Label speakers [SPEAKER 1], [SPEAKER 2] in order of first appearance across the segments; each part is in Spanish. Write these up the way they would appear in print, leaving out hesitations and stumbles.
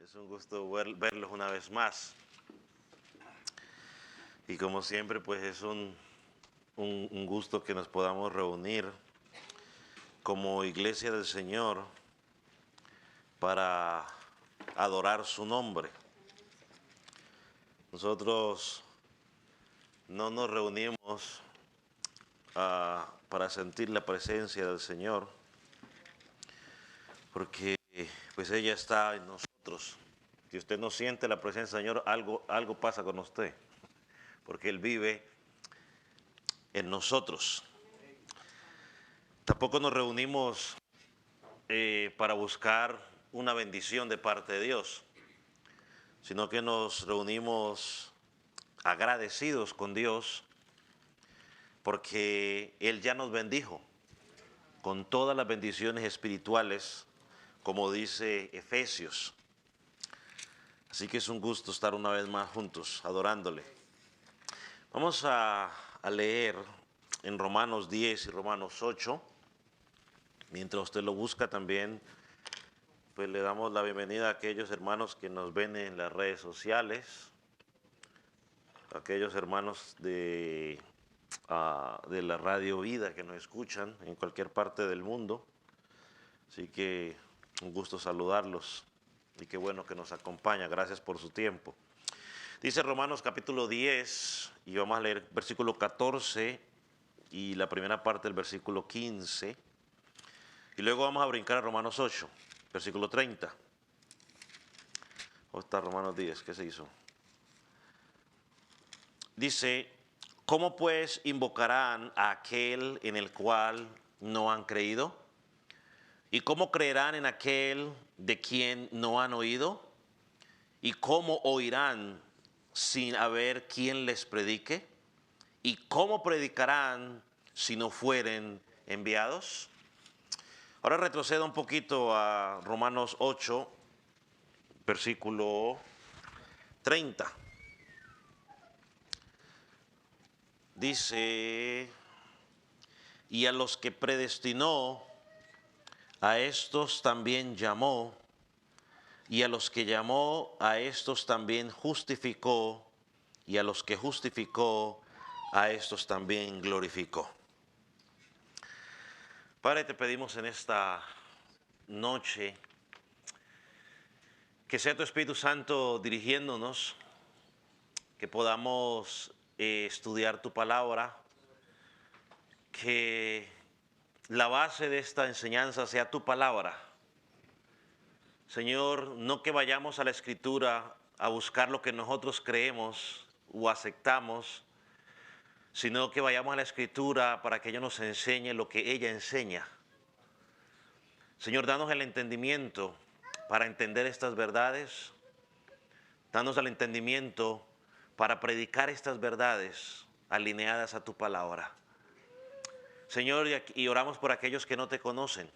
[SPEAKER 1] Es un gusto verlos una vez más. Y como siempre, pues es un gusto que nos podamos reunir como iglesia del Señor para adorar su nombre. Nosotros no nos reunimos para sentir la presencia del Señor, porque pues ella está en nosotros. Si usted no siente la presencia del Señor, algo pasa con usted, porque Él vive en nosotros. Tampoco nos reunimos para buscar una bendición de parte de Dios, sino que nos reunimos agradecidos con Dios porque Él ya nos bendijo con todas las bendiciones espirituales, como dice Efesios. Así que es un gusto estar una vez más juntos, adorándole. Vamos a leer en Romanos 10 y Romanos 8. Mientras usted lo busca también, pues le damos la bienvenida a aquellos hermanos que nos ven en las redes sociales, a aquellos hermanos de la Radio Vida que nos escuchan en cualquier parte del mundo. Así que un gusto saludarlos y qué bueno que nos acompaña. Gracias por su tiempo. Dice Romanos capítulo 10 y vamos a leer versículo 14 y la primera parte del versículo 15. Y luego vamos a brincar a Romanos 8, versículo 30. ¿O está Romanos 10? ¿Qué se hizo? Dice, ¿cómo pues invocarán a aquel en el cual no han creído? ¿Y cómo creerán en aquel de quien no han oído? ¿Y cómo oirán sin haber quien les predique? ¿Y cómo predicarán si no fueren enviados? Ahora retrocedo un poquito a Romanos 8, versículo 30. Dice, y a los que predestinó, a estos también llamó, y a los que llamó, a estos también justificó, y a los que justificó, a estos también glorificó. Padre, te pedimos en esta noche que sea tu Espíritu Santo dirigiéndonos, que podamos estudiar tu palabra, que la base de esta enseñanza sea tu palabra. Señor, no que vayamos a la Escritura a buscar lo que nosotros creemos o aceptamos, sino que vayamos a la Escritura para que ella nos enseñe lo que ella enseña. Señor, danos el entendimiento para entender estas verdades, danos el entendimiento para predicar estas verdades alineadas a tu palabra. Señor, y oramos por aquellos que no te conocen.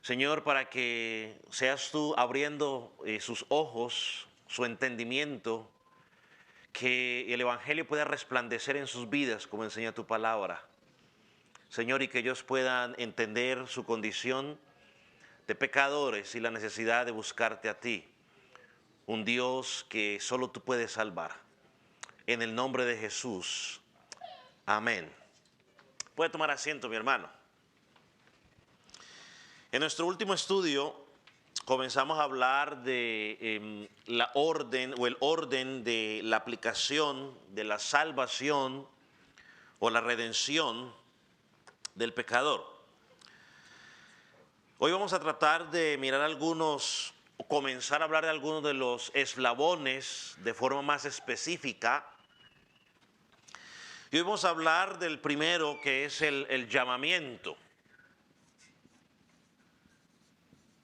[SPEAKER 1] Señor, para que seas tú abriendo sus ojos, su entendimiento, que el Evangelio pueda resplandecer en sus vidas como enseña tu palabra. Señor, y que ellos puedan entender su condición de pecadores y la necesidad de buscarte a ti, un Dios que solo tú puedes salvar. En el nombre de Jesús. Amén. Puede tomar asiento, mi hermano. En nuestro último estudio comenzamos a hablar de la orden o el orden de la aplicación de la salvación o la redención del pecador. Hoy vamos a tratar de mirar algunos, o comenzar a hablar de algunos de los eslabones de forma más específica. Y hoy vamos a hablar del primero, que es el llamamiento.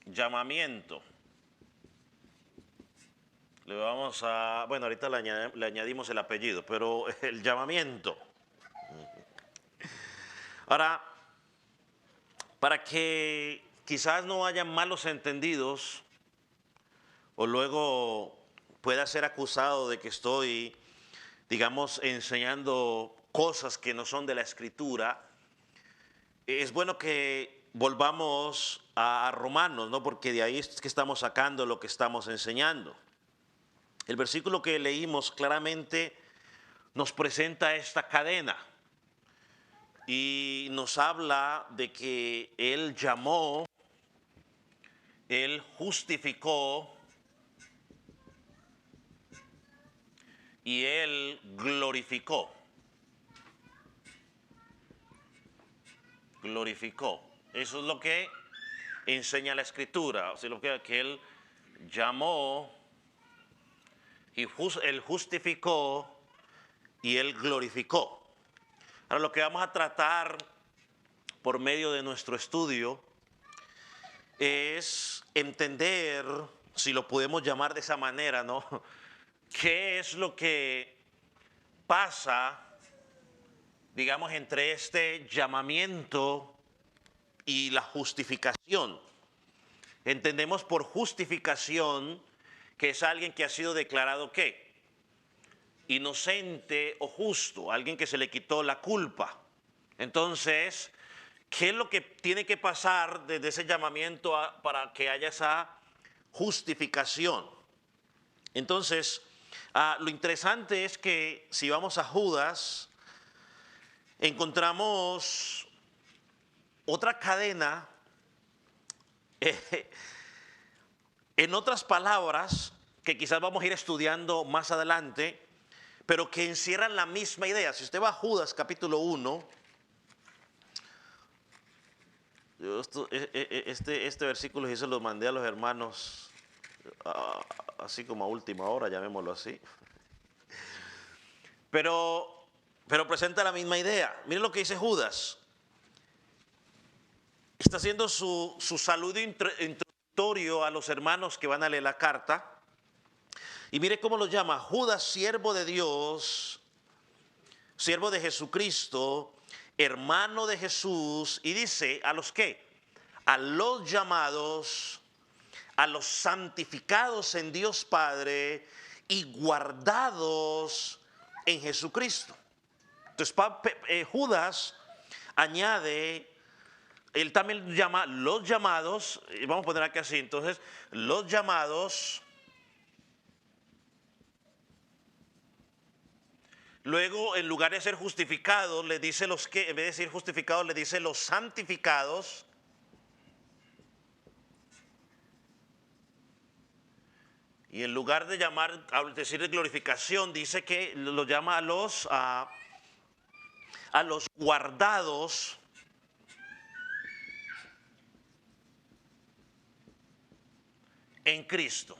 [SPEAKER 1] Llamamiento. Le vamos a, bueno, ahorita le añadimos el apellido, pero el llamamiento. Ahora, para que quizás no haya malos entendidos o luego pueda ser acusado de que estoy, digamos, enseñando cosas que no son de la Escritura, es bueno que volvamos a Romanos, ¿no? Porque de ahí es que estamos sacando lo que estamos enseñando. El versículo que leímos claramente nos presenta esta cadena y nos habla de que Él llamó, Él justificó y Él glorificó. Glorificó. Eso es lo que enseña la Escritura. O sea, lo que Él llamó, y Él justificó y Él glorificó. Ahora lo que vamos a tratar por medio de nuestro estudio es entender, si lo podemos llamar de esa manera, ¿no? ¿Qué es lo que pasa, digamos, entre este llamamiento y la justificación? Entendemos por justificación que es alguien que ha sido declarado ¿qué? Inocente o justo, alguien que se le quitó la culpa. Entonces, ¿qué es lo que tiene que pasar desde ese llamamiento para que haya esa justificación? Entonces, lo interesante es que si vamos a Judas, encontramos otra cadena, en otras palabras, que quizás vamos a ir estudiando más adelante, pero que encierran la misma idea. Si usted va a Judas capítulo 1, este versículo sí se lo mandé a los hermanos, así como a última hora, llamémoslo así. Pero presenta la misma idea. Miren lo que dice Judas. Está haciendo su saludo introductorio a los hermanos que van a leer la carta. Y mire cómo lo llama: Judas, siervo de Dios, siervo de Jesucristo, hermano de Jesús. Y dice, ¿a los qué? A los llamados, a los santificados en Dios Padre y guardados en Jesucristo. Entonces Judas añade, él también llama los llamados, vamos a poner aquí así, entonces, los llamados. Luego, en lugar de ser justificados, le dice los que, en vez de decir justificados, le dice los santificados. Y en lugar de llamar, al decir de glorificación, dice que lo llama a los guardados en Cristo.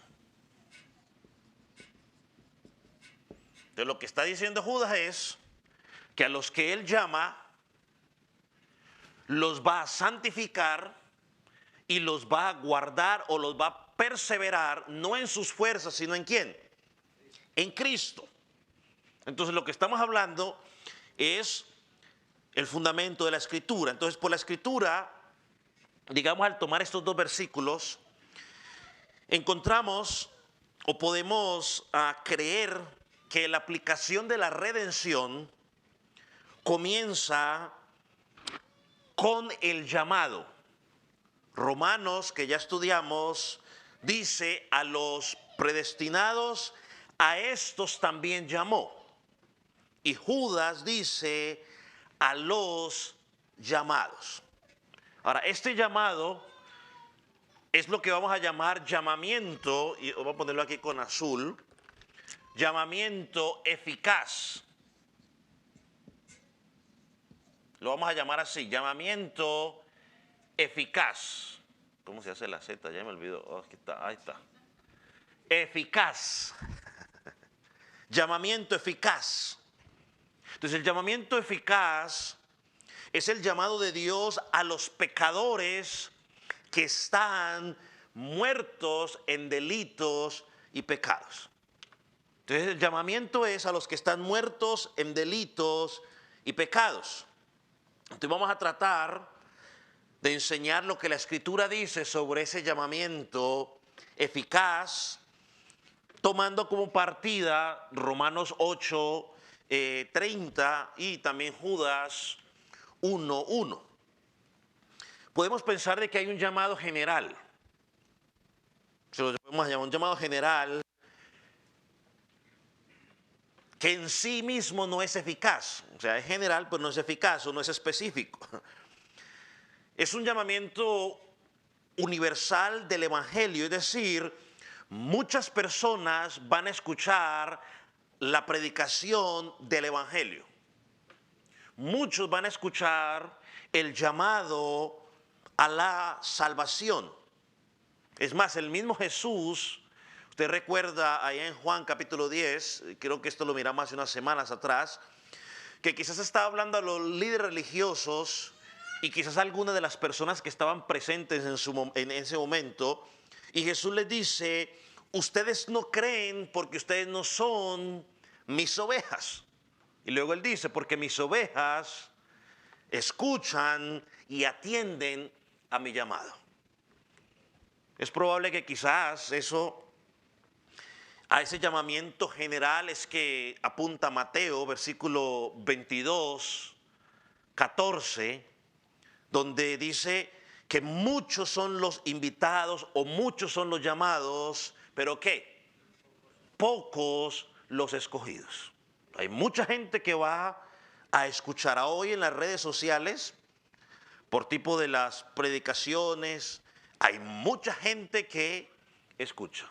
[SPEAKER 1] Entonces, lo que está diciendo Judas es que a los que él llama, los va a santificar y los va a guardar o los va a perseverar, no en sus fuerzas, sino en ¿quién? En Cristo. Entonces, lo que estamos hablando es el fundamento de la Escritura. Entonces, por la Escritura, digamos, al tomar estos dos versículos, encontramos o podemos creer que la aplicación de la redención comienza con el llamado. Romanos, que ya estudiamos, dice: a los predestinados, a estos también llamó. Y Judas dice: a los llamados. Ahora, este llamado es lo que vamos a llamar llamamiento, y vamos a ponerlo aquí con azul, llamamiento eficaz. Lo vamos a llamar así, llamamiento eficaz. ¿Cómo se hace la Z? Ya me olvidó. Oh, aquí está, ahí está. Eficaz. Llamamiento eficaz. Entonces, el llamamiento eficaz es el llamado de Dios a los pecadores que están muertos en delitos y pecados. Entonces, el llamamiento es a los que están muertos en delitos y pecados. Entonces, vamos a tratar de enseñar lo que la Escritura dice sobre ese llamamiento eficaz, tomando como partida Romanos 8, 30 y también Judas 1:1. podemos pensar de que hay un llamado general. Se lo podemos llamar un llamado general que en sí mismo no es eficaz. O sea, es general, pero no es eficaz o no es específico. Es un llamamiento universal del Evangelio, es decir, muchas personas van a escuchar la predicación del Evangelio. Muchos van a escuchar el llamado a la salvación. Es más, el mismo Jesús, usted recuerda allá en Juan capítulo 10, creo que esto lo miramos hace unas semanas atrás, que quizás estaba hablando a los líderes religiosos y quizás algunas de las personas que estaban presentes en ese momento, y Jesús les dice, ustedes no creen porque ustedes no son mis ovejas. Y luego él dice, porque mis ovejas escuchan y atienden a mi llamado. Es probable que quizás a ese llamamiento general es que apunta Mateo, versículo 22, 14, donde dice que muchos son los invitados o muchos son los llamados, pero ¿qué? Pocos los escogidos. Hay mucha gente que va a escuchar hoy en las redes sociales, por tipo de las predicaciones, hay mucha gente que escucha.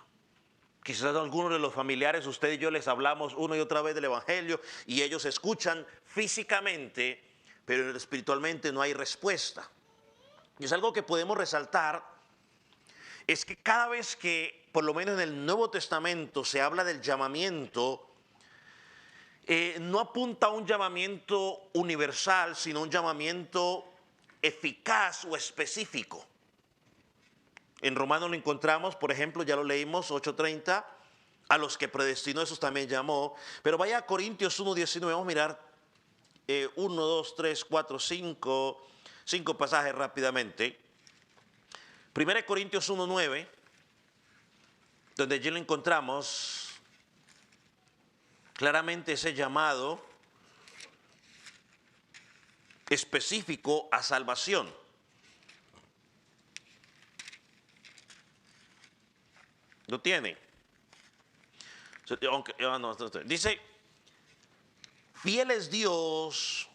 [SPEAKER 1] Quizás a algunos de los familiares, usted y yo les hablamos una y otra vez del Evangelio y ellos escuchan físicamente, pero espiritualmente no hay respuesta. Y es algo que podemos resaltar, es que cada vez que, por lo menos en el Nuevo Testamento, se habla del llamamiento, no apunta a un llamamiento universal, sino un llamamiento eficaz o específico. En Romanos lo encontramos, por ejemplo, ya lo leímos, 8:30, a los que predestinó esos también llamó. Pero vaya a Corintios 1:19, vamos a mirar 1, 2, 3, 4, 5 pasajes rápidamente. 1 Corintios 1:9, donde allí lo encontramos claramente ese llamado específico a salvación. ¿Lo tiene? Dice, fiel es Dios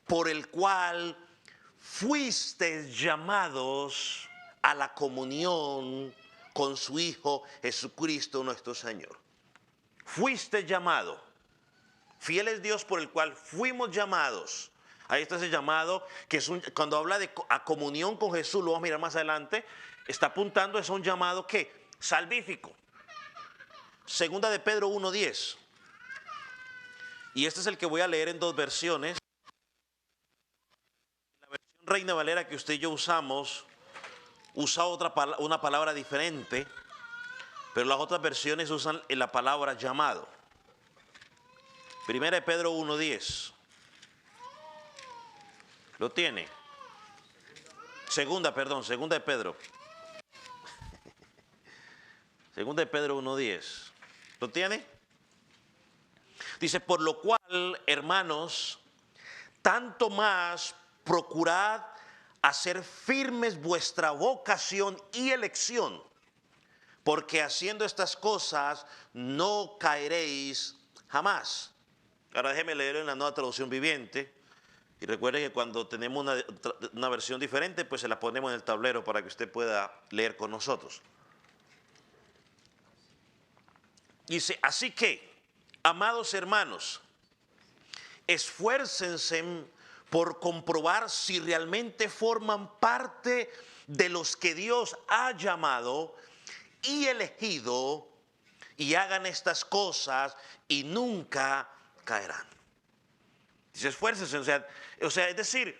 [SPEAKER 1] por el cual fuisteis llamados a la comunión con su Hijo Jesucristo nuestro Señor. Fuiste llamado. Fiel es Dios por el cual fuimos llamados. Ahí está ese llamado, que es cuando habla de a comunión con Jesús, lo vamos a mirar más adelante, está apuntando, es un llamado ¿qué? Salvífico. Segunda de Pedro 1:10. Y este es el que voy a leer en dos versiones. La versión Reina Valera que usted y yo usamos, usa una palabra diferente, pero las otras versiones usan la palabra llamado. Primera de Pedro 1:10. ¿Lo tiene? Segunda de Pedro. Segunda de Pedro 1:10. ¿Lo tiene? Dice, por lo cual, hermanos, tanto más procurad hacer firmes vuestra vocación y elección, porque haciendo estas cosas no caeréis jamás. Ahora déjeme leer en la Nueva Traducción Viviente. Y recuerde que cuando tenemos una versión diferente, pues se la ponemos en el tablero para que usted pueda leer con nosotros. Dice, así que, amados hermanos, esfuércense por comprobar si realmente forman parte de los que Dios ha llamado y elegido, y hagan estas cosas y nunca caerán. Dice, esfuércense, o sea, es decir,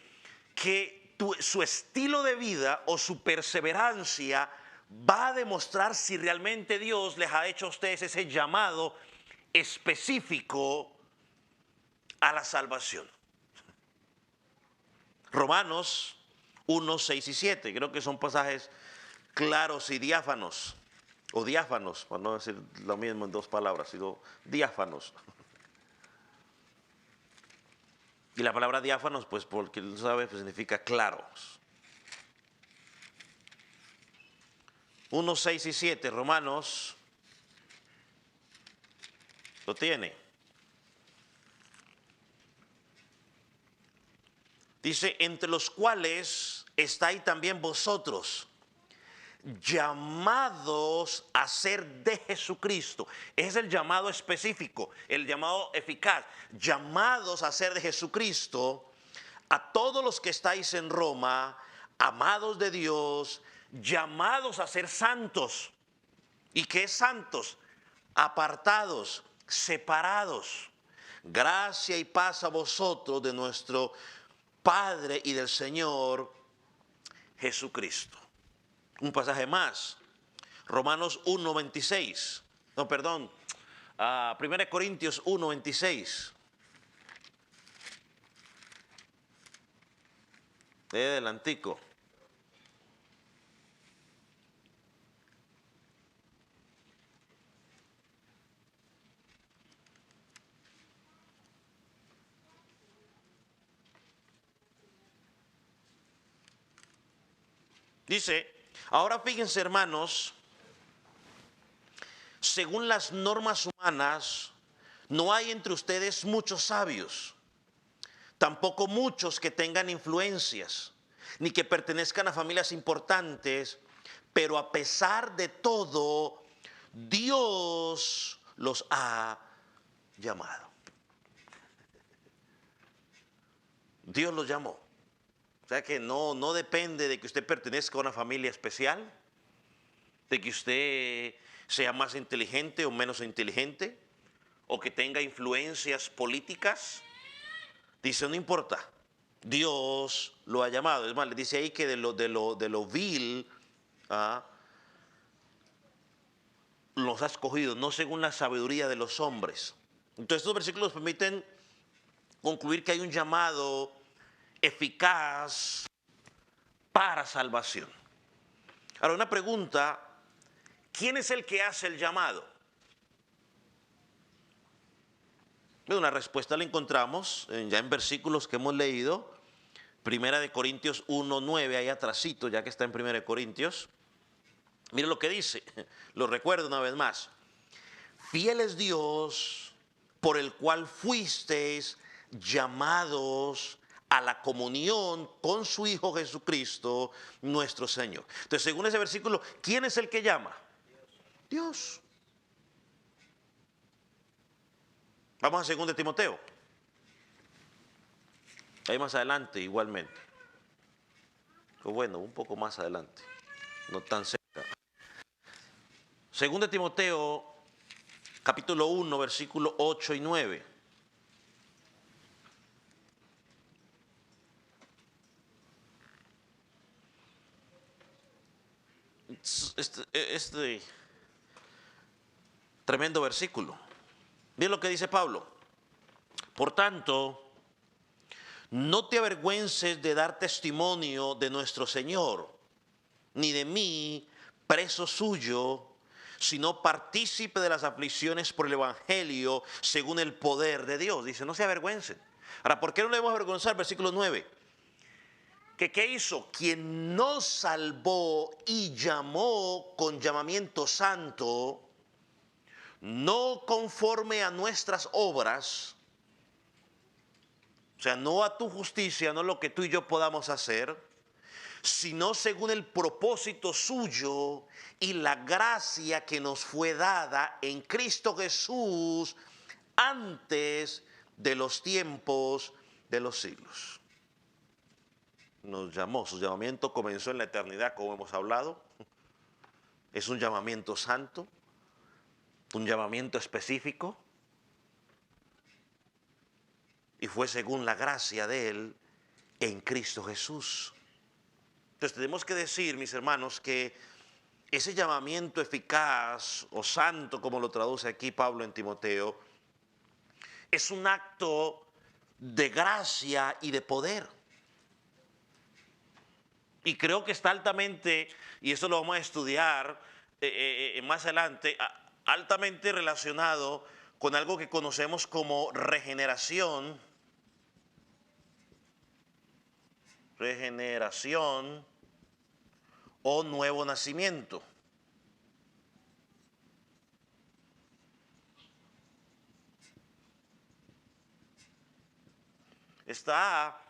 [SPEAKER 1] que su estilo de vida o su perseverancia va a demostrar si realmente Dios les ha hecho a ustedes ese llamado específico a la salvación. Romanos 1, 6 y 7, creo que son pasajes claros y diáfanos, o diáfanos, para no decir lo mismo en dos palabras, sino diáfanos. Y la palabra diáfanos, pues porque lo sabe, pues significa claros. 1, 6 y 7, Romanos, lo tiene. Dice, entre los cuales estáis también vosotros, llamados a ser de Jesucristo. Es el llamado específico, el llamado eficaz. Llamados a ser de Jesucristo, a todos los que estáis en Roma, amados de Dios, llamados a ser santos. ¿Y qué es santos? Apartados, separados. Gracia y paz a vosotros de nuestro Padre y del Señor Jesucristo. Un pasaje más, Romanos 1:26. No, perdón, 1 Corintios 1:26. Adelantico. Dice, ahora fíjense, hermanos, según las normas humanas, no hay entre ustedes muchos sabios, tampoco muchos que tengan influencias, ni que pertenezcan a familias importantes, pero a pesar de todo, Dios los ha llamado. Dios los llamó. O sea que no depende de que usted pertenezca a una familia especial, de que usted sea más inteligente o menos inteligente, o que tenga influencias políticas. Dice, no importa, Dios lo ha llamado. Es más, le dice ahí que de lo vil los ha escogido, no según la sabiduría de los hombres. Entonces estos versículos permiten concluir que hay un llamado eficaz para salvación. Ahora, una pregunta, ¿quién es el que hace el llamado? Una respuesta la encontramos ya en versículos que hemos leído. 1 Corintios 1:9, ahí atrasito, ya que está en 1 Corintios. Mire lo que dice, lo recuerdo una vez más. Fiel es Dios por el cual fuisteis llamados a la comunión con su Hijo Jesucristo, nuestro Señor. Entonces, según ese versículo, ¿quién es el que llama? Dios. Vamos a 2 Timoteo. Ahí más adelante igualmente. O bueno, un poco más adelante. No tan cerca. 2 Timoteo, capítulo 1, versículo 8 y 9. Este tremendo versículo. Miren lo que dice Pablo. Por tanto, no te avergüences de dar testimonio de nuestro Señor, ni de mí, preso suyo, sino partícipe de las aflicciones por el Evangelio según el poder de Dios. Dice, no se avergüencen. Ahora, ¿por qué no debemos avergonzar? Versículo 9. ¿Qué hizo? Quien nos salvó y llamó con llamamiento santo, no conforme a nuestras obras, o sea, no a tu justicia, no lo que tú y yo podamos hacer, sino según el propósito suyo y la gracia que nos fue dada en Cristo Jesús antes de los tiempos de los siglos. Nos llamó, su llamamiento comenzó en la eternidad, como hemos hablado. Es un llamamiento santo, un llamamiento específico, y fue según la gracia de Él en Cristo Jesús. Entonces tenemos que decir, mis hermanos, que ese llamamiento eficaz o santo, como lo traduce aquí Pablo en Timoteo, es un acto de gracia y de poder. Y creo que está altamente, y eso lo vamos a estudiar más adelante, altamente relacionado con algo que conocemos como regeneración o nuevo nacimiento. está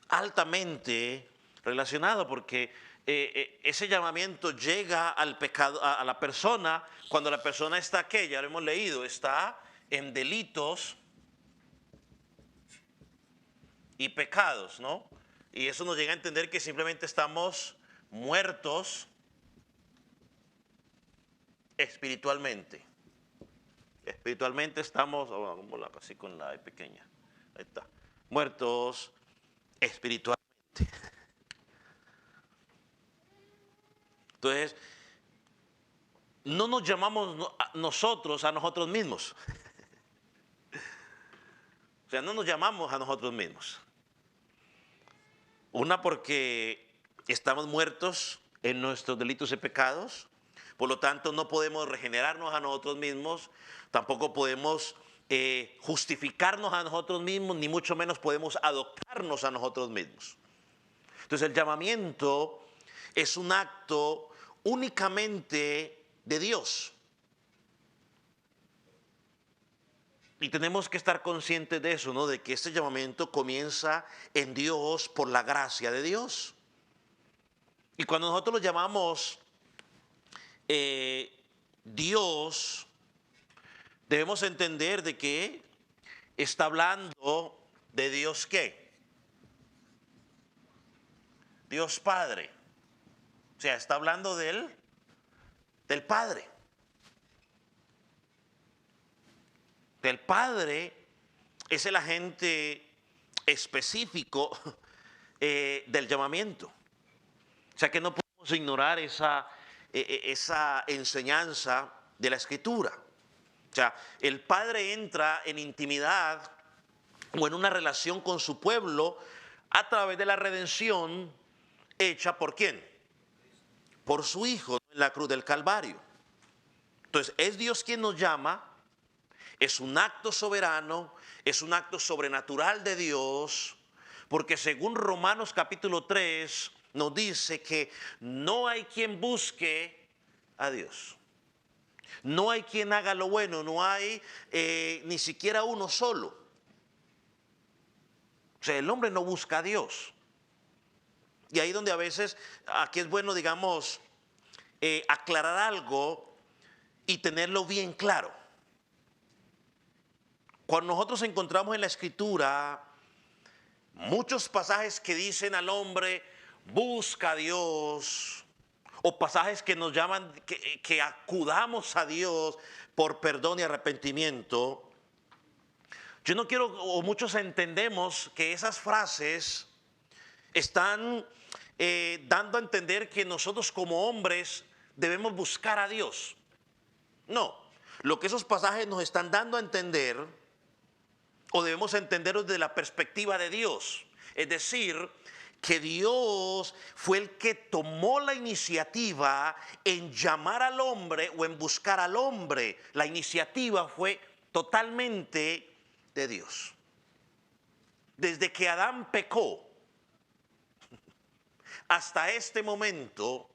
[SPEAKER 1] altamente relacionado porque ese llamamiento llega al pecado, a la persona cuando la persona está, ¿qué? Ya lo hemos leído, está en delitos y pecados, ¿no? Y eso nos llega a entender que simplemente estamos muertos espiritualmente. Espiritualmente estamos, vamos así con la E pequeña, ahí está, muertos espiritualmente. Entonces, no nos llamamos nosotros a nosotros mismos. O sea, no nos llamamos a nosotros mismos. Una, porque estamos muertos en nuestros delitos y pecados, por lo tanto no podemos regenerarnos a nosotros mismos, tampoco podemos justificarnos a nosotros mismos, ni mucho menos podemos adoptarnos a nosotros mismos. Entonces el llamamiento es un acto únicamente de Dios. Y tenemos que estar conscientes de eso, ¿no? De que este llamamiento comienza en Dios por la gracia de Dios. Y cuando nosotros lo llamamos Dios, debemos entender de que está hablando de Dios ¿qué? Dios Padre. O sea, está hablando del Padre. El Padre es el agente específico del llamamiento. O sea que no podemos ignorar esa enseñanza de la Escritura. O sea, el Padre entra en intimidad o en una relación con su pueblo a través de la redención hecha ¿por quién? Por su Hijo en la cruz del Calvario. Entonces, es Dios quien nos llama. Es un acto soberano, es un acto sobrenatural de Dios, porque según Romanos capítulo 3 nos dice que no hay quien busque a Dios. No hay quien haga lo bueno, no hay ni siquiera uno solo. O sea, el hombre no busca a Dios. Y ahí donde a veces, aquí es bueno, digamos, aclarar algo y tenerlo bien claro. Cuando nosotros encontramos en la Escritura muchos pasajes que dicen al hombre, busca a Dios, o pasajes que nos llaman que acudamos a Dios por perdón y arrepentimiento, yo no quiero, o muchos entendemos que esas frases están dando a entender que nosotros como hombres debemos buscar a Dios. No, lo que esos pasajes nos están dando a entender, o debemos entenderlo desde la perspectiva de Dios. Es decir, que Dios fue el que tomó la iniciativa en llamar al hombre o en buscar al hombre. La iniciativa fue totalmente de Dios. Desde que Adán pecó hasta este momento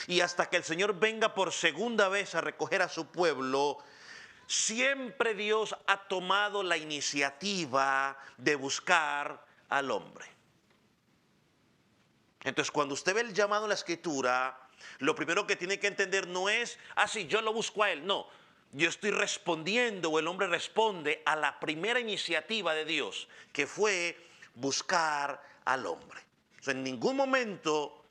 [SPEAKER 1] y hasta que el Señor venga por segunda vez a recoger a su pueblo, siempre Dios ha tomado la iniciativa de buscar al hombre. Entonces, cuando usted ve el llamado en la Escritura, lo primero que tiene que entender no es, sí, yo lo busco a él. No, yo estoy respondiendo, o el hombre responde a la primera iniciativa de Dios, que fue buscar al hombre. O sea, en ningún momento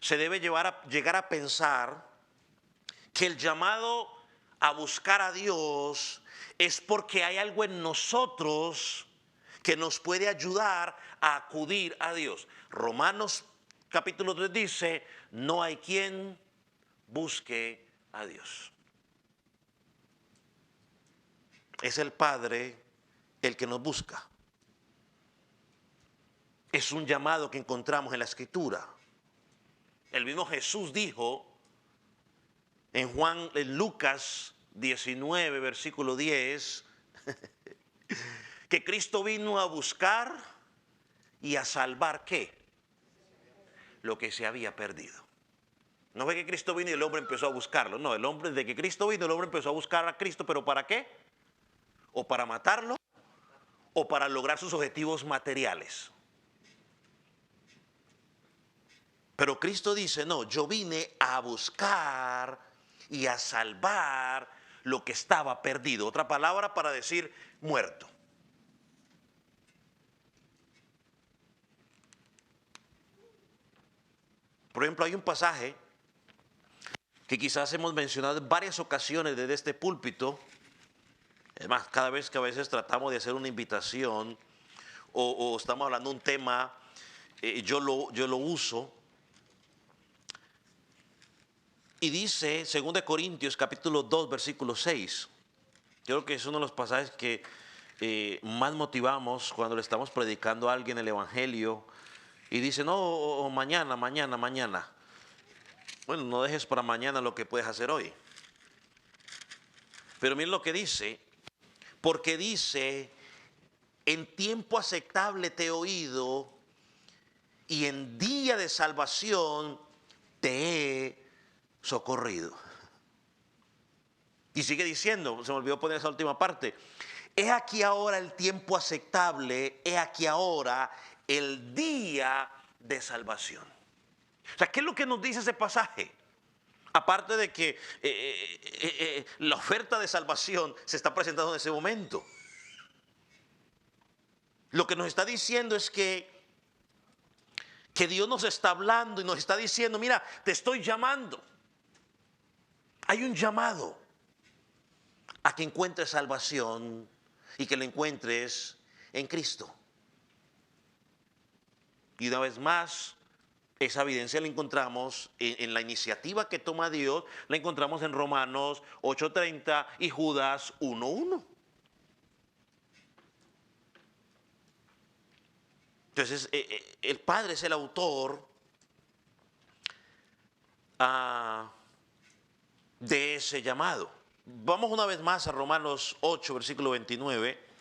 [SPEAKER 1] se debe llegar a pensar que el llamado a buscar a Dios es porque hay algo en nosotros que nos puede ayudar a acudir a Dios. Romanos capítulo 3 dice, no hay quien busque a Dios. Es el Padre el que nos busca. Es un llamado que encontramos en la Escritura. El mismo Jesús dijo en Lucas 19, versículo 10, que Cristo vino a buscar y a salvar ¿qué? Lo que se había perdido. No fue que Cristo vino y el hombre empezó a buscarlo. No, el hombre, desde que Cristo vino, el hombre empezó a buscar a Cristo, ¿pero para qué? O para matarlo, o para lograr sus objetivos materiales. Pero Cristo dice, no, yo vine a buscar y a salvar lo que estaba perdido. Otra palabra para decir muerto. Por ejemplo, hay un pasaje que quizás hemos mencionado en varias ocasiones desde este púlpito. Es más, cada vez que a veces tratamos de hacer una invitación o estamos hablando de un tema, yo lo uso. Y dice 2 Corintios capítulo 2 versículo 6. Creo que es uno de los pasajes que más motivamos cuando le estamos predicando a alguien el Evangelio. Y dice, no, mañana. Bueno, no dejes para mañana lo que puedes hacer hoy. Pero miren lo que dice. Porque dice, en tiempo aceptable te he oído y en día de salvación te he socorrido. Y sigue diciendo, se me olvidó poner esa última parte. He aquí ahora el tiempo aceptable, he aquí ahora el día de salvación. O sea, ¿qué es lo que nos dice ese pasaje? Aparte de que la oferta de salvación se está presentando en ese momento. Lo que nos está diciendo es que Dios nos está hablando y nos está diciendo, mira, te estoy llamando. Hay un llamado a que encuentres salvación y que lo encuentres en Cristo. Y una vez más, esa evidencia la encontramos en la iniciativa que toma Dios, la encontramos en Romanos 8:30 y Judas 1:1. Entonces, el Padre es el autor de ese llamado. Vamos una vez más a Romanos 8, versículo 29.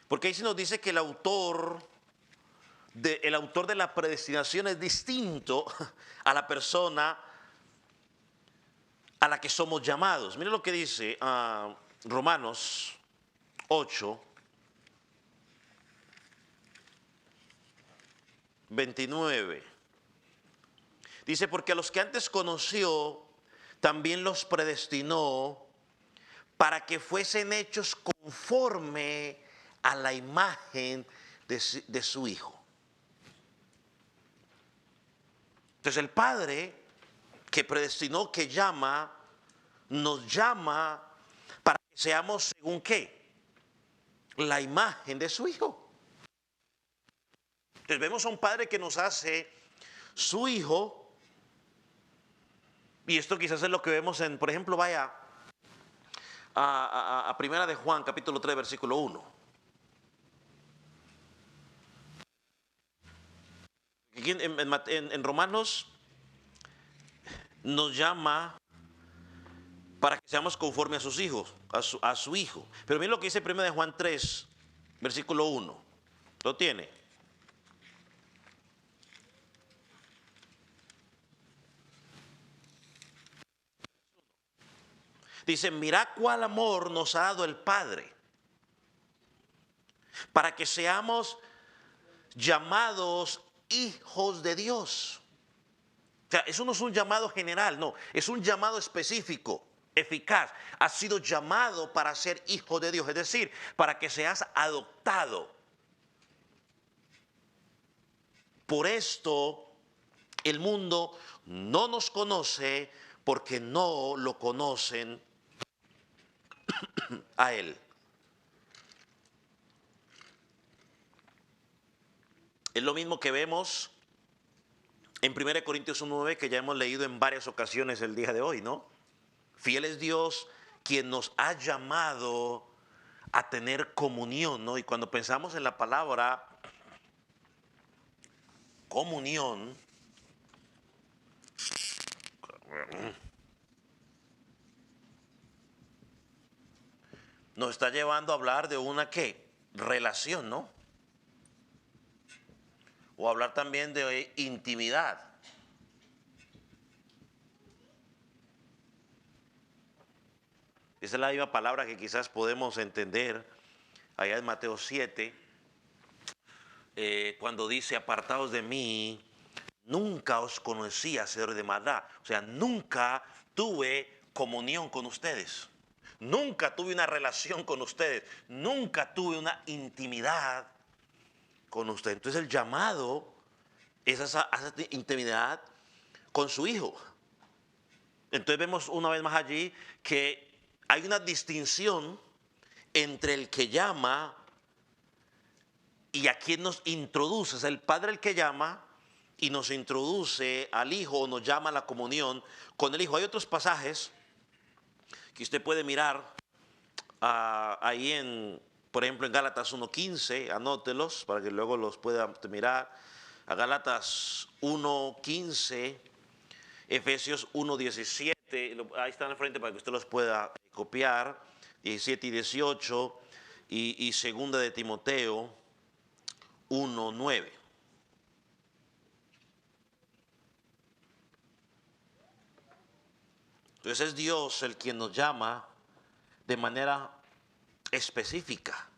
[SPEAKER 1] Porque ahí se nos dice que el autor de la predestinación es distinto a la persona a la que somos llamados. Miren lo que dice Romanos 8, 29. Dice, porque a los que antes conoció, también los predestinó para que fuesen hechos conforme a la imagen de su Hijo. Entonces el Padre que predestinó, que llama, nos llama para que seamos según qué, la imagen de su Hijo. Entonces vemos a un Padre que nos hace su Hijo. Y esto quizás es lo que vemos en, por ejemplo, vaya a Primera de Juan, capítulo 3, versículo 1. Aquí en Romanos nos llama para que seamos conforme a sus hijos, a su Hijo. Pero miren lo que dice Primera de Juan 3, versículo 1. ¿Lo tiene? Dice, mirad cuál amor nos ha dado el Padre, para que seamos llamados hijos de Dios. O sea, eso no es un llamado general, no, es un llamado específico, eficaz. Has sido llamado para ser hijo de Dios, es decir, para que seas adoptado. Por esto el mundo no nos conoce porque no lo conocen a Él. Es lo mismo que vemos en 1 Corintios 1:9, que ya hemos leído en varias ocasiones el día de hoy, ¿no? Fiel es Dios quien nos ha llamado a tener comunión, ¿no? Y cuando pensamos en la palabra comunión, nos está llevando a hablar de una ¿qué? Relación, ¿no? O hablar también de intimidad. Esa es la misma palabra que quizás podemos entender allá en Mateo 7, cuando dice, apartados de mí, nunca os conocí, hacedores de maldad. O sea, nunca tuve comunión con ustedes. Nunca tuve una relación con ustedes. Nunca tuve una intimidad con ustedes. Entonces el llamado es a esa intimidad con su Hijo. Entonces vemos una vez más allí que hay una distinción entre el que llama y a quien nos introduce. Es el Padre el que llama y nos introduce al Hijo o nos llama a la comunión con el Hijo. Hay otros pasajes que usted puede mirar ahí por ejemplo, en Gálatas 1:15, anótelos para que luego los pueda mirar. A Gálatas 1:15, Efesios 1:17, ahí están al frente para que usted los pueda copiar, 17 y 18, y segunda de Timoteo 1:9. Entonces es Dios el quien nos llama de manera específica,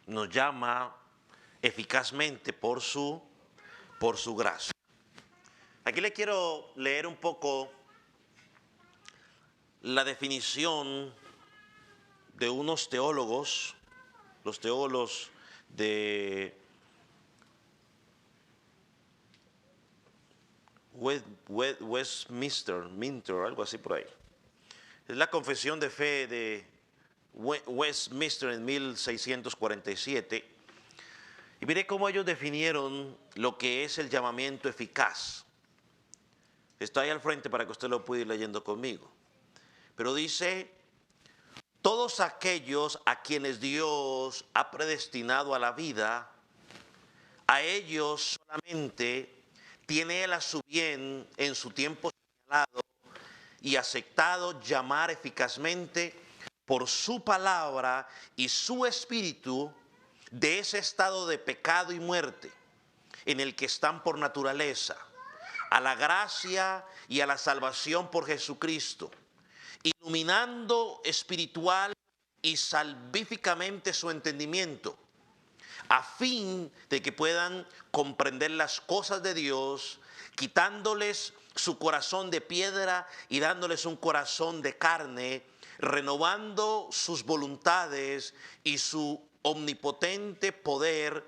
[SPEAKER 1] nos llama eficazmente por su gracia. Aquí le quiero leer un poco la definición de unos teólogos, los teólogos de Westminster, algo así por ahí. Es la confesión de fe de Westminster en 1647. Y mire cómo ellos definieron lo que es el llamamiento eficaz. Está ahí al frente para que usted lo pueda ir leyendo conmigo. Pero dice, todos aquellos a quienes Dios ha predestinado a la vida, a ellos solamente tiene Él a su bien en su tiempo señalado y aceptado llamar eficazmente por su palabra y su espíritu de ese estado de pecado y muerte en el que están por naturaleza, a la gracia y a la salvación por Jesucristo, iluminando espiritual y salvíficamente su entendimiento, a fin de que puedan comprender las cosas de Dios, quitándoles su corazón de piedra y dándoles un corazón de carne, renovando sus voluntades y su omnipotente poder,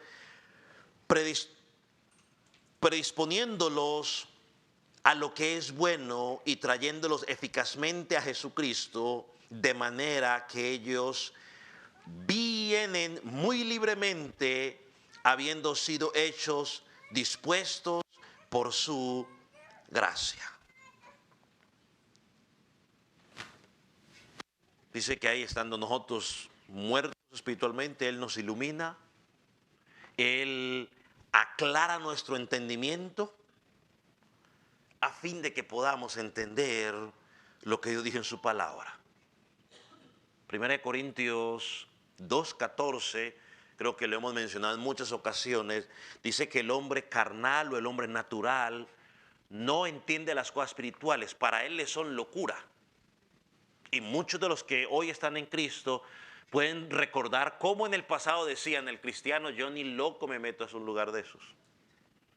[SPEAKER 1] predisponiéndolos a lo que es bueno y trayéndolos eficazmente a Jesucristo, de manera que ellos vienen muy libremente, habiendo sido hechos dispuestos por su gracia. Dice que ahí estando nosotros muertos espiritualmente, Él nos ilumina, Él aclara nuestro entendimiento a fin de que podamos entender lo que Dios dijo en su palabra. 1 Corintios 2:14, creo que lo hemos mencionado en muchas ocasiones, dice que el hombre carnal o el hombre natural no entiende las cosas espirituales, para él le son locura. Y muchos de los que hoy están en Cristo pueden recordar cómo en el pasado decían, el cristiano, yo ni loco me meto a un lugar de esos.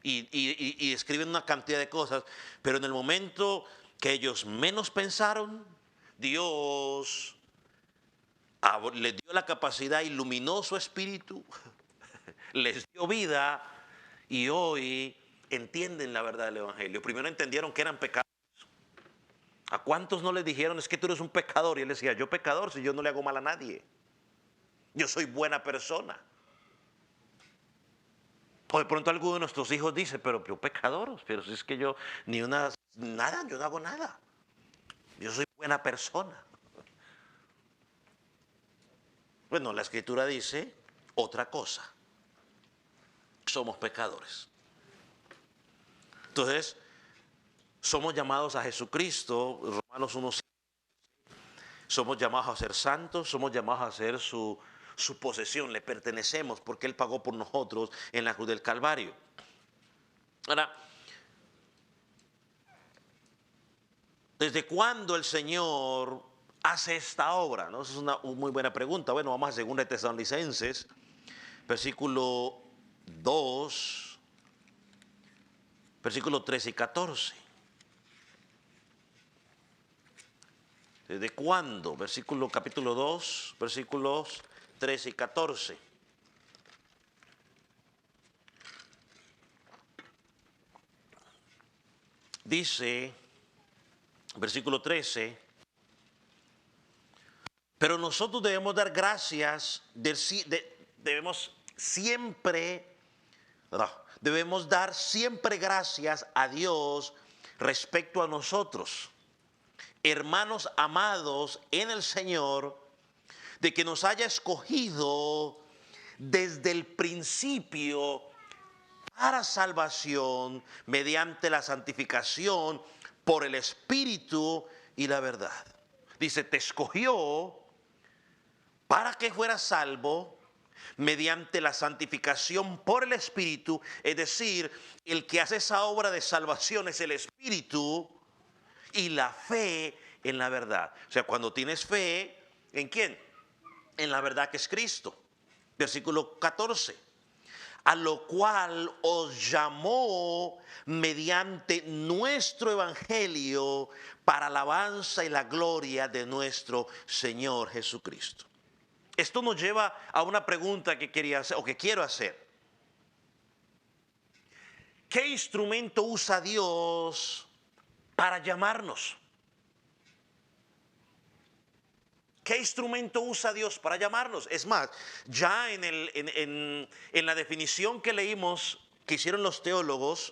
[SPEAKER 1] Y escriben una cantidad de cosas, pero en el momento que ellos menos pensaron, Dios les dio la capacidad, iluminó su espíritu, les dio vida y hoy entienden la verdad del Evangelio. Primero entendieron que eran pecadores. ¿A cuántos no les dijeron, es que tú eres un pecador? Y él decía, yo pecador si yo no le hago mal a nadie. Yo soy buena persona. O de pronto alguno de nuestros hijos dice, pero yo pecador, pero si es que yo nada, yo no hago nada. Yo soy buena persona. Bueno, la Escritura dice otra cosa. Somos pecadores. Entonces, somos llamados a Jesucristo, Romanos 1:5. Somos llamados a ser santos, somos llamados a ser su posesión, le pertenecemos porque Él pagó por nosotros en la cruz del Calvario. Ahora, ¿desde cuándo el Señor hace esta obra? ¿No? Esa es una muy buena pregunta. Bueno, vamos a 2 Tesalonicenses, versículo 2, versículo 13 y 14. ¿Desde cuándo? Capítulo 2, versículos 13 y 14. Dice, versículo 13, pero nosotros debemos dar gracias, debemos dar siempre gracias a Dios respecto a nosotros, hermanos amados en el Señor, de que nos haya escogido desde el principio para salvación mediante la santificación por el Espíritu y la verdad. Dice, te escogió para que fueras salvo mediante la santificación por el Espíritu, es decir, el que hace esa obra de salvación es el Espíritu, y la fe en la verdad. O sea, cuando tienes fe, ¿en quién? En la verdad que es Cristo. Versículo 14. A lo cual os llamó mediante nuestro evangelio para alabanza y la gloria de nuestro Señor Jesucristo. Esto nos lleva a una pregunta que quería hacer o que quiero hacer. ¿Qué instrumento usa Dios para llamarnos? ¿Qué instrumento usa Dios para llamarnos? Es más, ya en la definición que leímos, que hicieron los teólogos,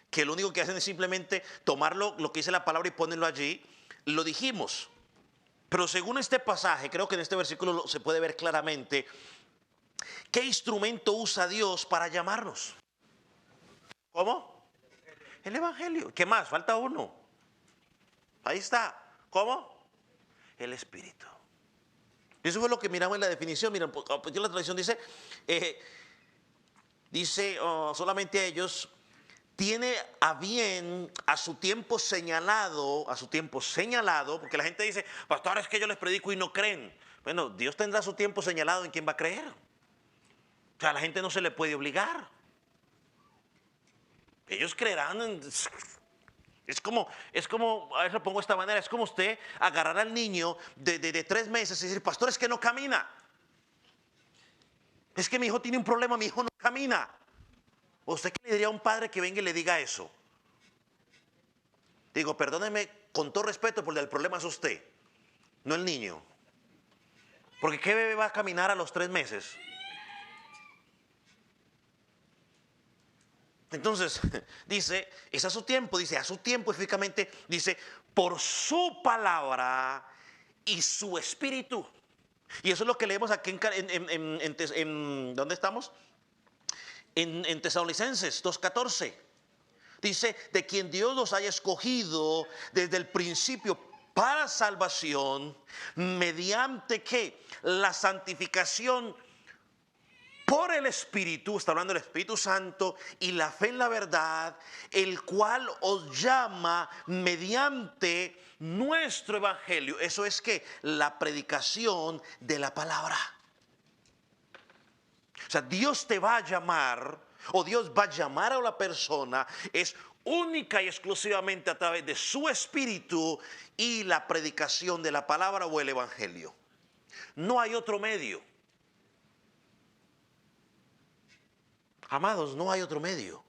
[SPEAKER 1] que lo único que hacen es simplemente tomar lo que dice la palabra y ponerlo allí, lo dijimos. Pero según este pasaje, creo que en este versículo se puede ver claramente, ¿qué instrumento usa Dios para llamarnos? ¿Cómo? El Evangelio. ¿Qué más? Falta uno. Ahí está. ¿Cómo? El Espíritu. Eso fue lo que miramos en la definición. Miren, porque la tradición dice, solamente a ellos tiene a bien a su tiempo señalado, porque la gente dice, pastor, es que yo les predico y no creen. Bueno, Dios tendrá su tiempo señalado en quién va a creer. O sea, a la gente no se le puede obligar. Ellos creerán. Es como, a ver, lo pongo de esta manera, es como usted agarrar al niño de 3 meses y decir, pastor, es que no camina. Es que mi hijo tiene un problema, mi hijo no camina. ¿Usted qué le diría a un padre que venga y le diga eso? Digo, perdóneme con todo respeto, porque el problema es usted, no el niño. Porque ¿qué bebé va a caminar a los 3 meses? Entonces, dice, es a su tiempo, dice, a su tiempo específicamente, dice, por su palabra y su espíritu. Y eso es lo que leemos aquí ¿dónde estamos? En Tesalonicenses 2:14. Dice, de quien Dios los haya escogido desde el principio para salvación, mediante que la santificación por el Espíritu, está hablando del Espíritu Santo, y la fe en la verdad, el cual os llama mediante nuestro evangelio. Eso es que la predicación de la palabra. O sea, Dios te va a llamar, o Dios va a llamar a una persona, es única y exclusivamente a través de su Espíritu y la predicación de la palabra o el evangelio. No hay otro medio. Amados, no hay otro medio.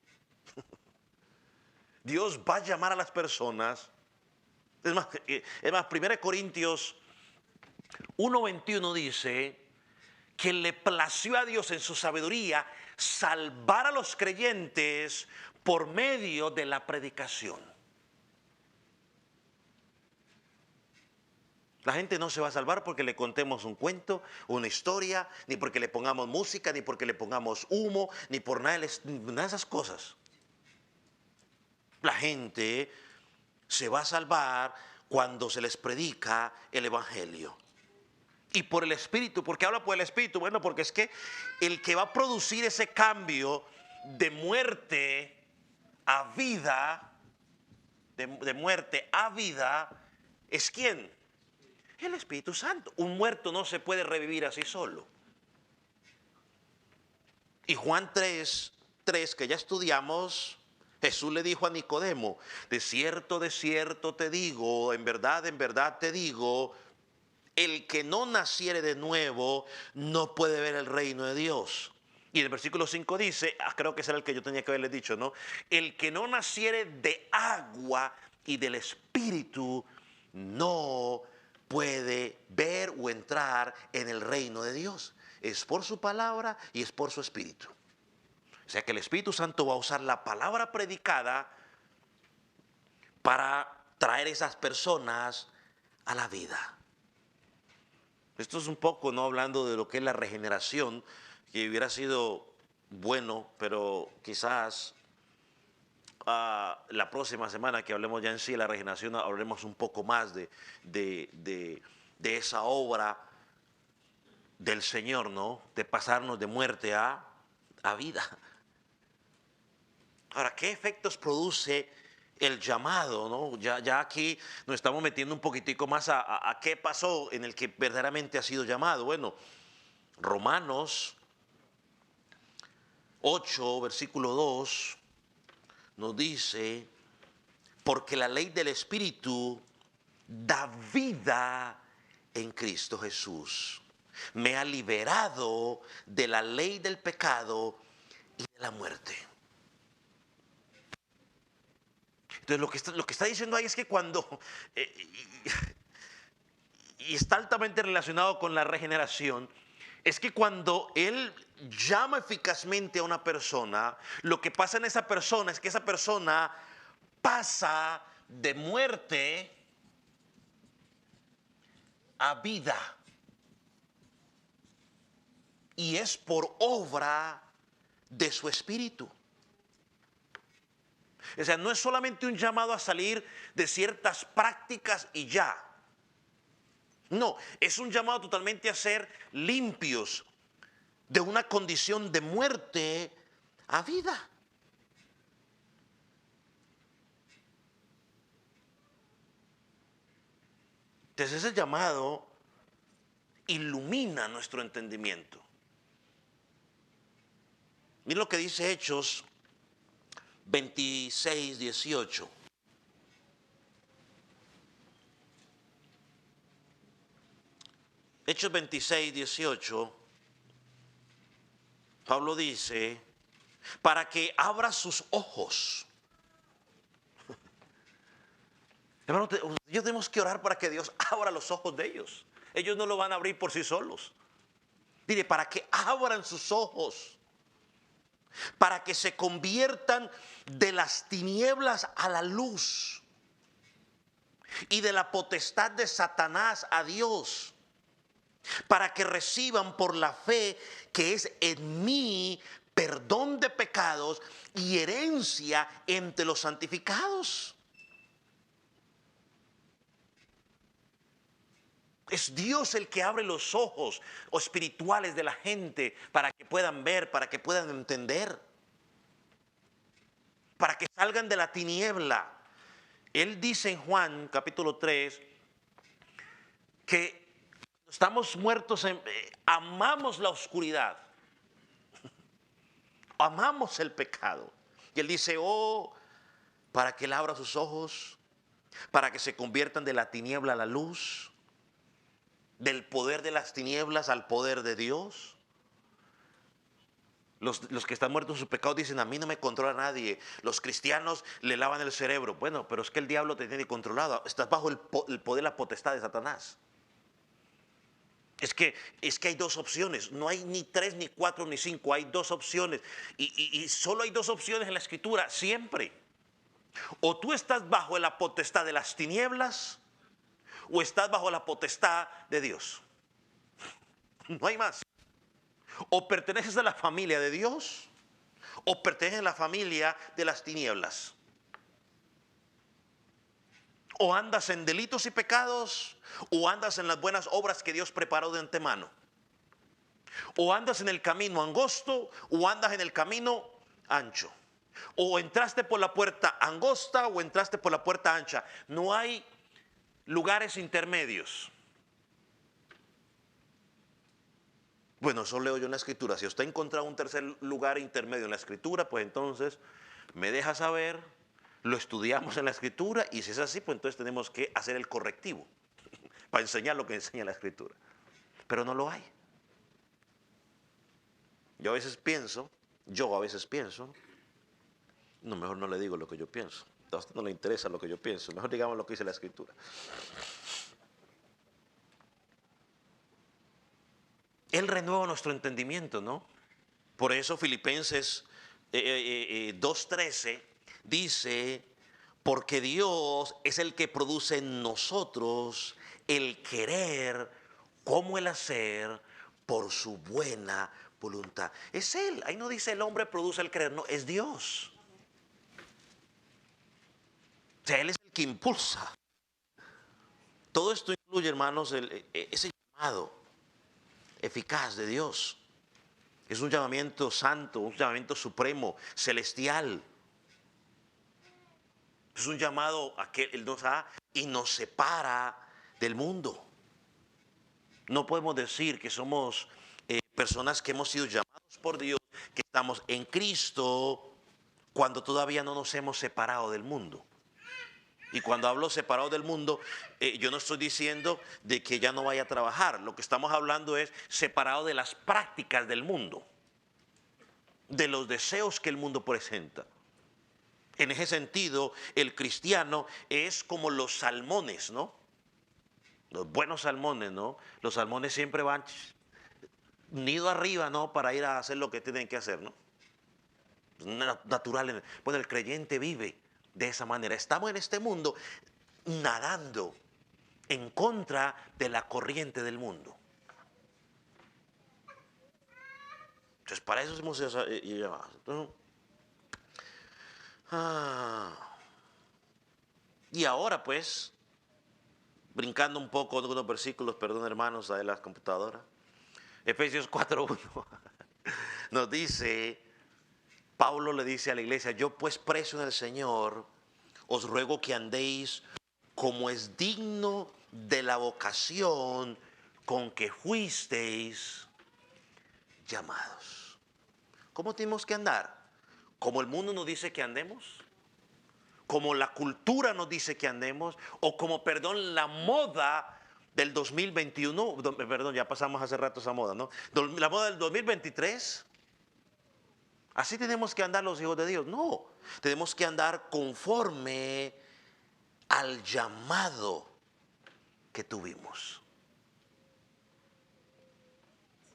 [SPEAKER 1] Dios va a llamar a las personas. Es más 1 Corintios 1:21 dice que le plació a Dios en su sabiduría salvar a los creyentes por medio de la predicación. La gente no se va a salvar porque le contemos un cuento, una historia, ni porque le pongamos música, ni porque le pongamos humo, ni por nada de esas cosas. La gente se va a salvar cuando se les predica el evangelio. Y por el Espíritu. ¿Por qué habla por el Espíritu? Bueno, porque es que el que va a producir ese cambio de muerte a vida, de muerte a vida, ¿es quién? El Espíritu Santo. Un muerto no se puede revivir así solo. Y Juan 3, que ya estudiamos, Jesús le dijo a Nicodemo, de cierto te digo, en verdad te digo, el que no naciere de nuevo no puede ver el reino de Dios. Y el versículo 5 dice, creo que ese era el que yo tenía que haberles dicho, ¿no? El que no naciere de agua y del Espíritu no puede ver o entrar en el reino de Dios. Es por su palabra y es por su Espíritu. O sea que el Espíritu Santo va a usar la palabra predicada para traer esas personas a la vida. Esto es un poco, ¿no?, hablando de lo que es la regeneración, que hubiera sido bueno, pero quizás la próxima semana que hablemos ya en sí de la regeneración, hablemos un poco más de esa obra del Señor, ¿no? De pasarnos de muerte a vida. Ahora, ¿qué efectos produce el llamado, ¿no? Ya aquí nos estamos metiendo un poquitico más a qué pasó en el que verdaderamente ha sido llamado. Bueno, Romanos 8, versículo 2, nos dice, porque la ley del Espíritu da vida en Cristo Jesús. Me ha liberado de la ley del pecado y de la muerte. Entonces lo que está diciendo ahí es que cuando, y está altamente relacionado con la regeneración, es que cuando Él llama eficazmente a una persona, lo que pasa en esa persona es que esa persona pasa de muerte a vida. Y es por obra de su Espíritu. O sea, no es solamente un llamado a salir de ciertas prácticas y ya. No, es un llamado totalmente a ser limpios de una condición de muerte a vida. Entonces ese llamado ilumina nuestro entendimiento. Miren lo que dice Hechos 26, 18. Hechos 26, 18. Pablo dice, para que abra sus ojos. Hermano, yo tenemos que orar para que Dios abra los ojos de ellos. Ellos no lo van a abrir por sí solos. Dile, para que abran sus ojos. Para que se conviertan de las tinieblas a la luz. Y de la potestad de Satanás a Dios. Para que reciban por la fe que es en mí perdón de pecados y herencia entre los santificados. Es Dios el que abre los ojos espirituales de la gente para que puedan ver, para que puedan entender, para que salgan de la tiniebla. Él dice en Juan capítulo 3 que estamos muertos, amamos la oscuridad, amamos el pecado. Y él dice, para que él abra sus ojos, para que se conviertan de la tiniebla a la luz, del poder de las tinieblas al poder de Dios. Los que están muertos en su pecado dicen, a mí no me controla nadie. Los cristianos le lavan el cerebro. Bueno, pero es que el diablo te tiene controlado. Estás bajo el poder, la potestad de Satanás. Es que hay dos opciones. No hay ni 3, ni 4, ni 5. Hay dos opciones. Y solo hay dos opciones en la Escritura, siempre. O tú estás bajo la potestad de las tinieblas, o estás bajo la potestad de Dios. No hay más. O perteneces a la familia de Dios, o perteneces a la familia de las tinieblas. O andas en delitos y pecados, o andas en las buenas obras que Dios preparó de antemano. O andas en el camino angosto, o andas en el camino ancho. O entraste por la puerta angosta, o entraste por la puerta ancha. No hay lugares intermedios. Bueno, eso leo yo en la Escritura. Si usted ha encontrado un tercer lugar intermedio en la Escritura, pues entonces me deja saber, lo estudiamos en la Escritura y si es así, pues entonces tenemos que hacer el correctivo para enseñar lo que enseña la Escritura. Pero no lo hay. Yo a veces pienso, no, mejor no le digo lo que yo pienso. A usted no le interesa lo que yo pienso, mejor digamos lo que dice la Escritura. Él renueva nuestro entendimiento, ¿no? Por eso Filipenses 2:13 dice, porque Dios es el que produce en nosotros el querer como el hacer por su buena voluntad. Es Él, ahí no dice el hombre produce el querer, no, es Dios. O sea, Él es el que impulsa. Todo esto incluye, hermanos, ese llamado eficaz de Dios. Es un llamamiento santo, un llamamiento supremo, celestial. Es un llamado a que Él nos da y nos separa del mundo. No podemos decir que somos personas que hemos sido llamados por Dios, que estamos en Cristo, cuando todavía no nos hemos separado del mundo. Y cuando hablo separado del mundo, yo no estoy diciendo de que ya no vaya a trabajar. Lo que estamos hablando es separado de las prácticas del mundo, de los deseos que el mundo presenta. En ese sentido, el cristiano es como los salmones, ¿no? Los buenos salmones, ¿no? Los salmones siempre van nido arriba, ¿no? Para ir a hacer lo que tienen que hacer, ¿no? Natural. Bueno, el creyente vive de esa manera. Estamos en este mundo nadando en contra de la corriente del mundo. Entonces, para eso hemos llamado. Y ahora, pues, brincando un poco de unos versículos, perdón, hermanos, de la computadora. Efesios 4:1 nos dice, Pablo le dice a la iglesia, yo pues preso en el Señor, os ruego que andéis como es digno de la vocación con que fuisteis llamados. ¿Cómo tenemos que andar? ¿Como el mundo nos dice que andemos? ¿Como la cultura nos dice que andemos? ¿O como, perdón, la moda del 2021? Perdón, ya pasamos hace rato esa moda, ¿no? La moda del 2023. ¿Así tenemos que andar los hijos de Dios? No, tenemos que andar conforme al llamado que tuvimos.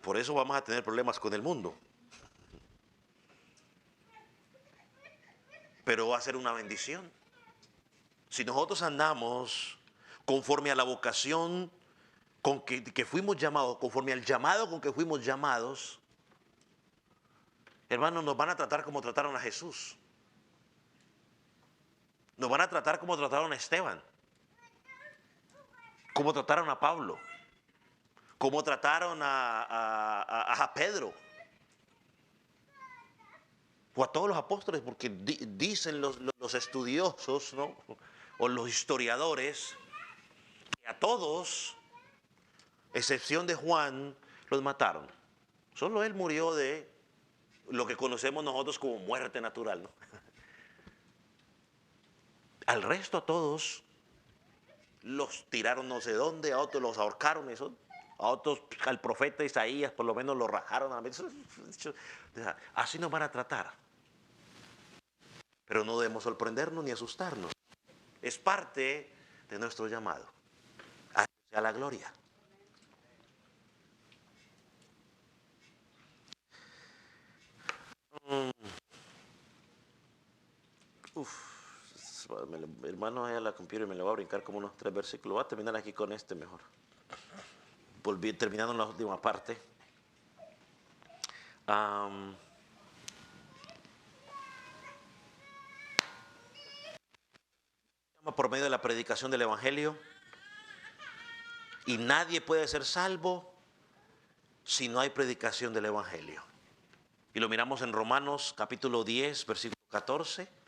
[SPEAKER 1] Por eso vamos a tener problemas con el mundo. Pero va a ser una bendición. Si nosotros andamos conforme a la vocación con que fuimos llamados, conforme al llamado con que fuimos llamados, hermanos, nos van a tratar como trataron a Jesús. Nos van a tratar como trataron a Esteban, como trataron a Pablo, como trataron a Pedro, o a todos los apóstoles, porque dicen los estudiosos, ¿no? O los historiadores, que a todos, excepción de Juan, los mataron. Solo él murió de lo que conocemos nosotros como muerte natural, ¿no? Al resto a todos los tiraron no sé dónde, a otros los ahorcaron, eso, a otros, al profeta Isaías por lo menos lo rajaron. Así nos van a tratar. Pero no debemos sorprendernos ni asustarnos. Es parte de nuestro llamado. A Dios sea la gloria. Hermano, a la computer me lo va a brincar como unos 3 versículos. Voy a terminar aquí con este mejor. Terminando en la última parte. Por medio de la predicación del Evangelio. Y nadie puede ser salvo si no hay predicación del Evangelio. Y lo miramos en Romanos capítulo 10, versículo 14.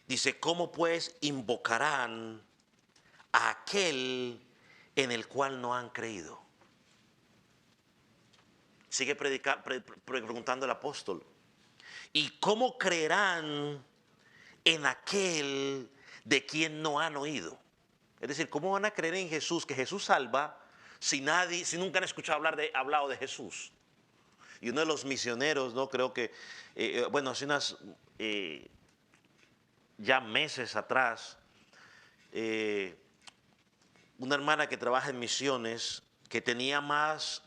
[SPEAKER 1] Dice, ¿cómo pues invocarán a aquel en el cual no han creído? Sigue preguntando el apóstol. ¿Y cómo creerán en aquel de quien no han oído? Es decir, ¿cómo van a creer en Jesús, que Jesús salva, si nunca han escuchado hablado de Jesús? Y uno de los misioneros, no creo que, bueno, hace ya meses atrás, una hermana que trabaja en misiones, que tenía más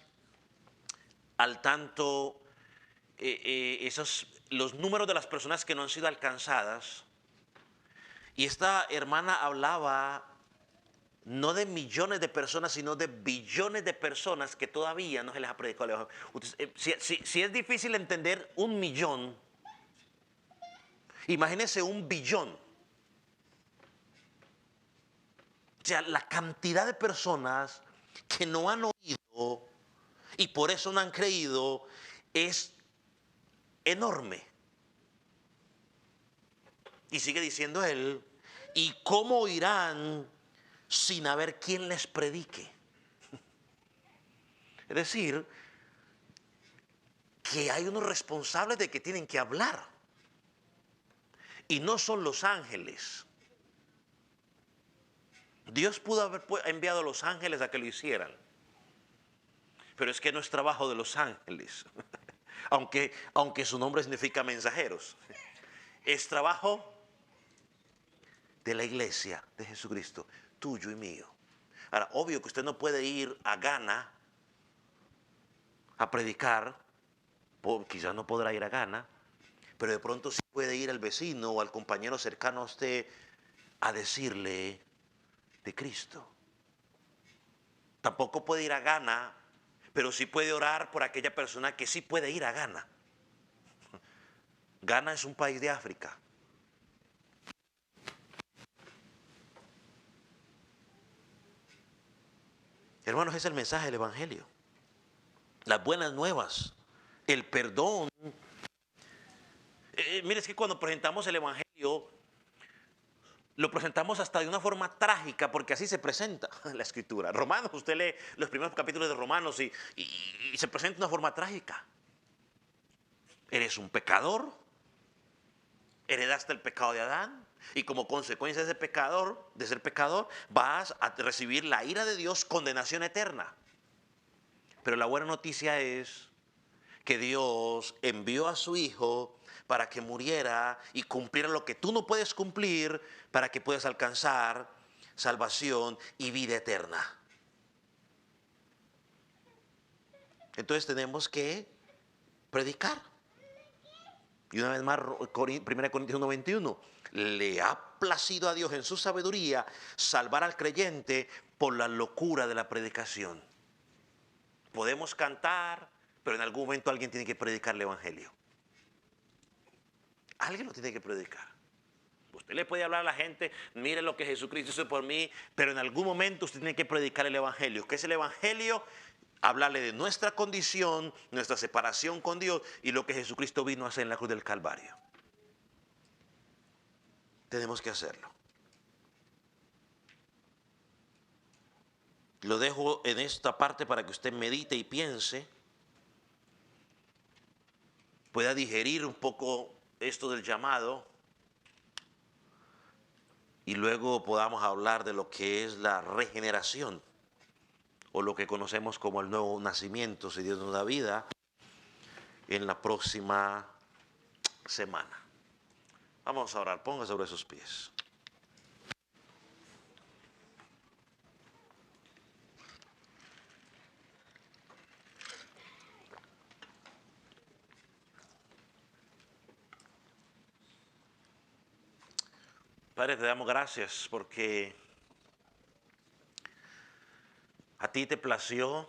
[SPEAKER 1] al tanto los números de las personas que no han sido alcanzadas. Y esta hermana hablaba no de millones de personas, sino de billones de personas que todavía no se les ha predicado el evangelio. Si es difícil entender 1.000.000, imagínense 1.000.000.000. O sea, la cantidad de personas que no han oído y por eso no han creído es enorme. Y sigue diciendo él, ¿y cómo oirán sin haber quien les predique? Es decir, que hay unos responsables de que tienen que hablar. Y no son los ángeles. Dios pudo haber enviado a los ángeles a que lo hicieran. Pero es que no es trabajo de los ángeles. aunque su nombre significa mensajeros. Es trabajo de la iglesia de Jesucristo, tuyo y mío. Ahora, obvio que usted no puede ir a Ghana a predicar, quizás no podrá ir a Ghana, pero de pronto sí puede ir al vecino o al compañero cercano a usted a decirle de Cristo. Tampoco puede ir a Ghana, pero sí puede orar por aquella persona que sí puede ir a Ghana. Ghana es un país de África. Hermanos, es el mensaje del Evangelio. Las buenas nuevas, el perdón. Mire, es que cuando presentamos el Evangelio, lo presentamos hasta de una forma trágica, porque así se presenta la Escritura. Romanos, usted lee los primeros capítulos de Romanos y se presenta de una forma trágica. Eres un pecador, heredaste el pecado de Adán, y como consecuencia de ser pecador, vas a recibir la ira de Dios, condenación eterna. Pero la buena noticia es que Dios envió a su Hijo para que muriera y cumpliera lo que tú no puedes cumplir, para que puedas alcanzar salvación y vida eterna. Entonces tenemos que predicar. Y una vez más, 1 Corintios 1:21, le ha placido a Dios en su sabiduría salvar al creyente por la locura de la predicación. Podemos cantar, pero en algún momento alguien tiene que predicar el Evangelio. Alguien lo tiene que predicar. Usted le puede hablar a la gente, mire lo que Jesucristo hizo por mí, pero en algún momento usted tiene que predicar el Evangelio. ¿Qué es el Evangelio? Hablarle de nuestra condición, nuestra separación con Dios y lo que Jesucristo vino a hacer en la cruz del Calvario. Tenemos que hacerlo. Lo dejo en esta parte para que usted medite y piense, pueda digerir un poco esto del llamado y luego podamos hablar de lo que es la regeneración o lo que conocemos como el nuevo nacimiento, si Dios nos da vida, en la próxima semana. Vamos a orar, ponga sobre sus pies. Padre, te damos gracias porque a ti te plació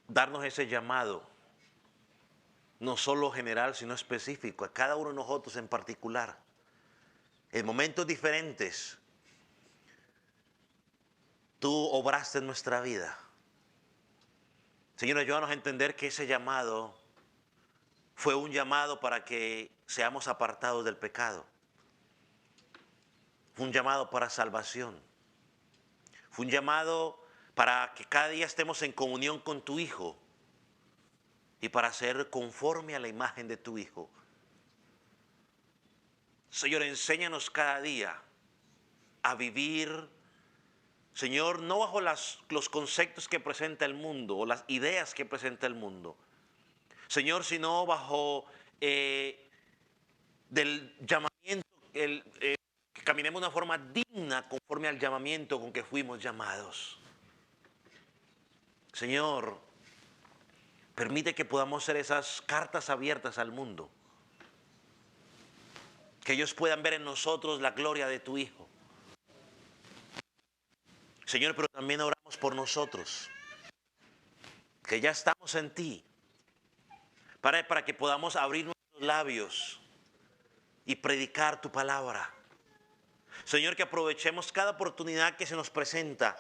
[SPEAKER 1] darnos ese llamado, no solo general, sino específico, a cada uno de nosotros en particular, en momentos diferentes. Tú obraste en nuestra vida. Señor, ayúdanos a entender que ese llamado fue un llamado para que seamos apartados del pecado. Fue un llamado para salvación. Fue un llamado para que cada día estemos en comunión con tu Hijo y para ser conforme a la imagen de tu Hijo. Señor, enséñanos cada día a vivir, Señor, no bajo los conceptos que presenta el mundo o las ideas que presenta el mundo, Señor, sino bajo del llamamiento, que caminemos de una forma digna conforme al llamamiento con que fuimos llamados. Señor, permite que podamos ser esas cartas abiertas al mundo, que ellos puedan ver en nosotros la gloria de tu Hijo. Señor, pero también oramos por nosotros, que ya estamos en ti, para que podamos abrir nuestros labios y predicar tu palabra. Señor, que aprovechemos cada oportunidad que se nos presenta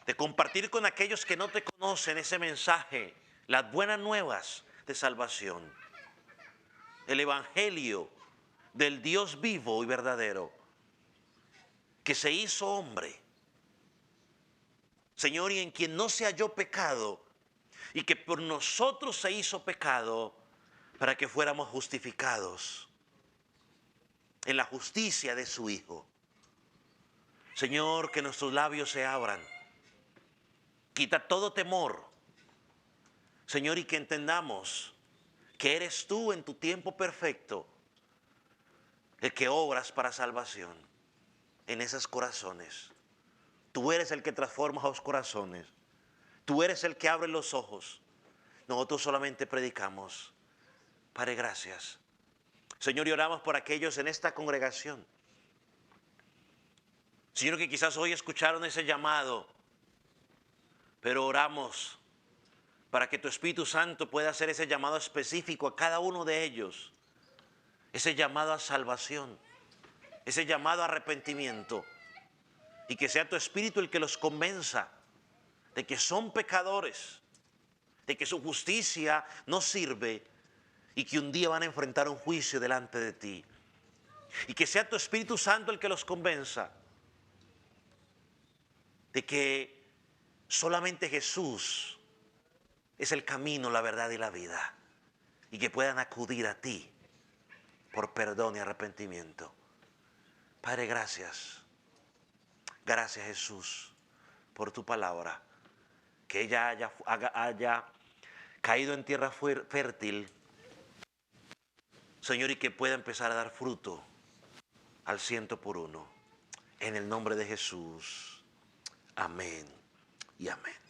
[SPEAKER 1] de compartir con aquellos que no te conocen ese mensaje, las buenas nuevas de salvación, el evangelio del Dios vivo y verdadero, que se hizo hombre, Señor, y en quien no se halló pecado, y que por nosotros se hizo pecado para que fuéramos justificados en la justicia de su Hijo. Señor, que nuestros labios se abran. Quita todo temor, Señor, y que entendamos que eres tú en tu tiempo perfecto el que obras para salvación en esos corazones. Tú eres el que transforma los corazones. Tú eres el que abre los ojos. Nosotros solamente predicamos. Padre, gracias. Señor, y oramos por aquellos en esta congregación, Señor, que quizás hoy escucharon ese llamado, pero oramos para que tu Espíritu Santo pueda hacer ese llamado específico a cada uno de ellos, ese llamado a salvación, ese llamado a arrepentimiento, y que sea tu Espíritu el que los convenza de que son pecadores, de que su justicia no sirve y que un día van a enfrentar un juicio delante de ti. Y que sea tu Espíritu Santo el que los convenza de que solamente Jesús es el camino, la verdad y la vida, y que puedan acudir a ti por perdón y arrepentimiento. Padre, gracias. Gracias, Jesús, por tu palabra, que ella haya caído en tierra fértil, Señor, y que pueda empezar a dar fruto al 100 por 1. En el nombre de Jesús. Amén y amén.